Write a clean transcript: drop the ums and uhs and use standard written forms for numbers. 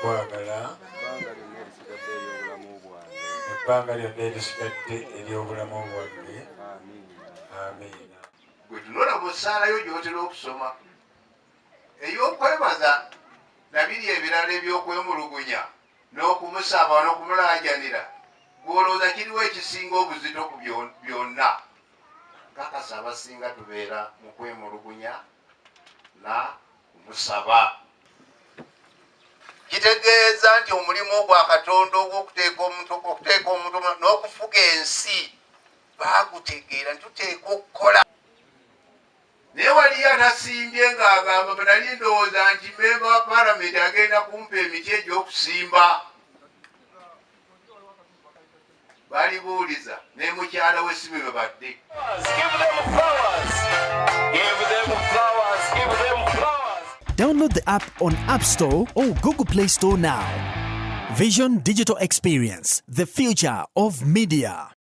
okwagala ebbanga lyonna erisigadde ery'obulamu bwange. Amiina. Gwe tunola mu ssaalayo gy'otera okusoma ey'okwebaza nabiri ebirala ebyokwemulugunya n'okumusaba n'okumulaajanira gw'olowooza kiriwo ekisinga obuzito ku byonna. Kakasa abasinga tubeera mu kwemulugunya na kumusaba. Kitegeeza nti omulimu gwa Katonda ogw'okuteeka omuntu n'okufuga ensi baagutegeera ntuteeka okukola. Naye waliyo atasimbye ng'agamba nali ndowooza nti mmemba wa paalamenti agenda kumpa emiti egy'okusimba. Balibuuliza ne mukyala we si bwe badde. Download the app on App Store or Google Play Store now. Vision Digital Experience, the future of media.